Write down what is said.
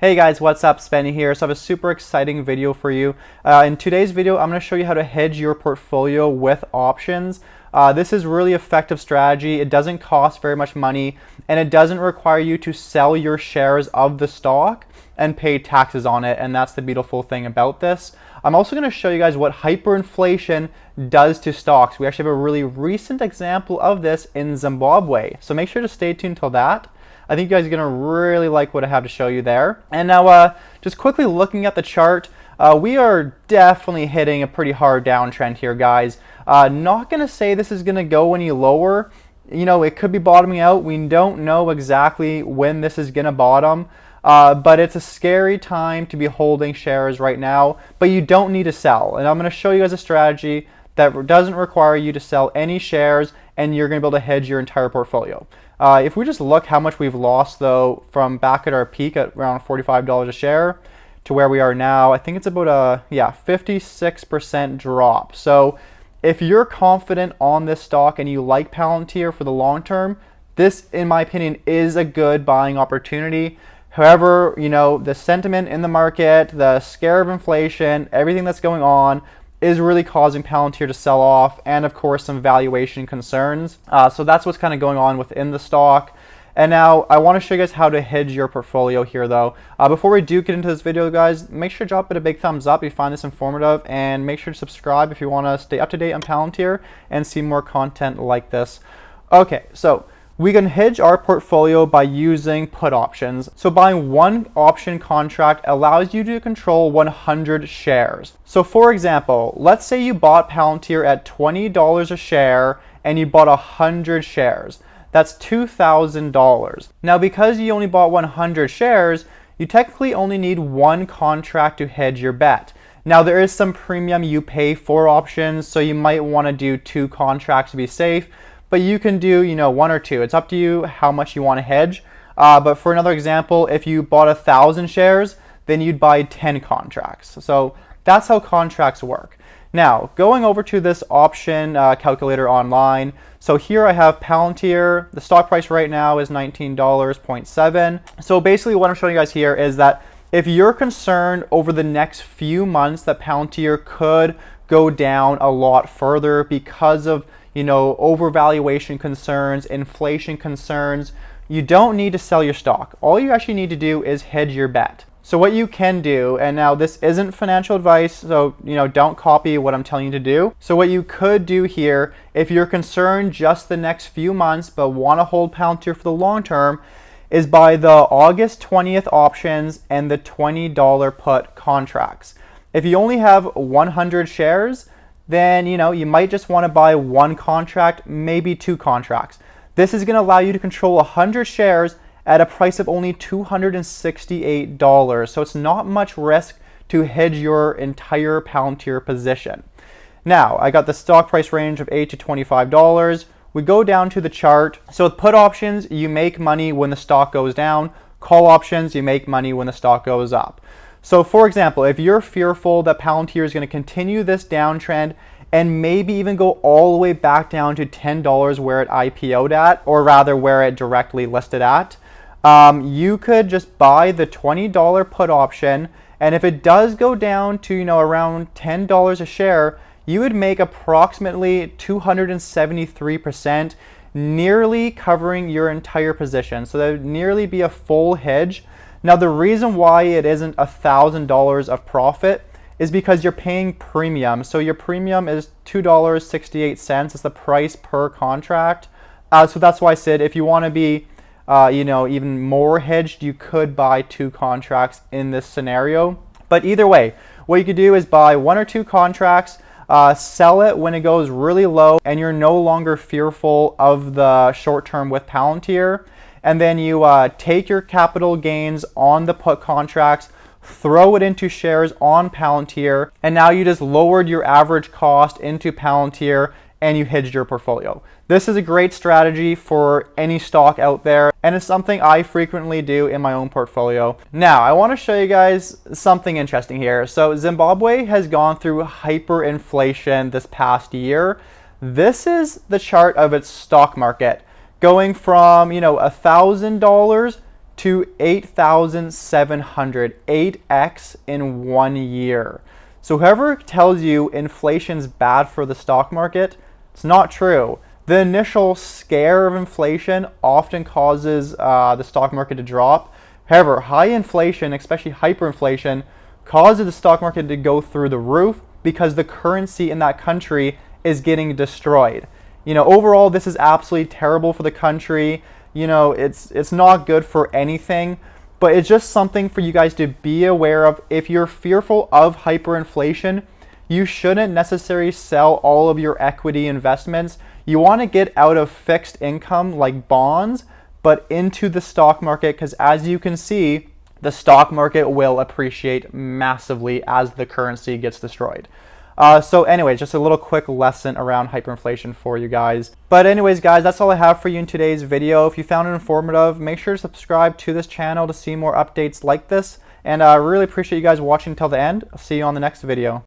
Hey guys, what's up? Spenny here. So I have a super exciting video for you. In today's video, I'm going to show you how to hedge your portfolio with options. This is really effective strategy. It doesn't cost very much money and it doesn't require you to sell your shares of the stock and pay taxes on it. And that's the beautiful thing about this. I'm also going to show you guys what hyperinflation does to stocks. We actually have a really recent example of this in Zimbabwe. So make sure to stay tuned till that. I think you guys are going to really like what I have to show you there. And now just quickly looking at the chart, we are definitely hitting a pretty hard downtrend here, guys. Not going to say this is going to go any lower. You know, it could be bottoming out. We don't know exactly when this is going to bottom. But it's a scary time to be holding shares right now, but you don't need to sell. And I'm going to show you guys a strategy that doesn't require you to sell any shares and you're going to be able to hedge your entire portfolio. If we just look how much we've lost though from back at our peak at around $45 a share to where we are now, I think it's about a 56% drop. So if you're confident on this stock and you like Palantir for the long term, this in my opinion is a good buying opportunity. However, you know, the sentiment in the market, the scare of inflation, everything that's going on is really causing Palantir to sell off, and of course some valuation concerns. So that's what's kind of going on within the stock. And now I want to show you guys how to hedge your portfolio here though. Before we do get into this video, guys, make sure to drop it a big thumbs up if you find this informative, and make sure to subscribe if you want to stay up to date on Palantir and see more content like this. Okay, so we can hedge our portfolio by using put options. So buying one option contract allows you to control 100 shares. So for example, let's say you bought Palantir at $20 a share and you bought 100 shares. That's $2,000. Now because you only bought 100 shares, you technically only need one contract to hedge your bet. Now there is some premium you pay for options, so you might want to do two contracts to be safe. But you can do, you know, one or two. It's up to you how much you want to hedge. But for another example, if you bought 1,000 shares, then you'd buy 10 contracts. So that's how contracts work. Now, going over to this option calculator online. So here I have Palantir. The stock price right now is $19.7. So basically what I'm showing you guys here is that if you're concerned over the next few months that Palantir could go down a lot further because of, you know, overvaluation concerns, inflation concerns, you don't need to sell your stock. All you actually need to do is hedge your bet. So what you can do, and now this isn't financial advice, so you know, don't copy what I'm telling you to do. So what you could do here, if you're concerned just the next few months but want to hold Palantir for the long term, is buy the August 20th options and the $20 put contracts. If you only have 100 shares, then you know you might just want to buy one contract, maybe two contracts. This is going to allow you to control 100 shares at a price of only $268. So it's not much risk to hedge your entire Palantir position. Now, I got the stock price range of $8 to $25. We go down to the chart. So with put options, you make money when the stock goes down. Call options, you make money when the stock goes up. So for example, if you're fearful that Palantir is going to continue this downtrend and maybe even go all the way back down to $10 where it IPO'd at, or rather where it directly listed at, you could just buy the $20 put option, and if it does go down to, you know, around $10 a share, you would make approximately 273%, nearly covering your entire position. So that would nearly be a full hedge. Now the reason why it isn't $1,000 of profit is because you're paying premium. So your premium is $2.68. It's the price per contract. So that's why I said if you want to be, you know, even more hedged, you could buy two contracts in this scenario. But either way, what you could do is buy one or two contracts, sell it when it goes really low, and you're no longer fearful of the short term with Palantir. And then you take your capital gains on the put contracts, throw it into shares on Palantir, and now you just lowered your average cost into Palantir and you hedged your portfolio. This is a great strategy for any stock out there, and it's something I frequently do in my own portfolio. Now, I want to show you guys something interesting here. So Zimbabwe has gone through hyperinflation this past year. This is the chart of its stock market, going from, you know, $1,000 to 8,700, 8x in 1 year. So whoever tells you inflation's bad for the stock market, it's not true. The initial scare of inflation often causes the stock market to drop. However, high inflation, especially hyperinflation, causes the stock market to go through the roof because the currency in that country is getting destroyed. You know, overall, this is absolutely terrible for the country. You know, it's not good for anything, but it's just something for you guys to be aware of. If you're fearful of hyperinflation, you shouldn't necessarily sell all of your equity investments. You want to get out of fixed income like bonds, but into the stock market, because as you can see, the stock market will appreciate massively as the currency gets destroyed. So anyways, just a little quick lesson around hyperinflation for you guys. But anyways, guys, that's all I have for you in today's video. If you found it informative, make sure to subscribe to this channel to see more updates like this. And I really appreciate you guys watching till the end. I'll see you on the next video.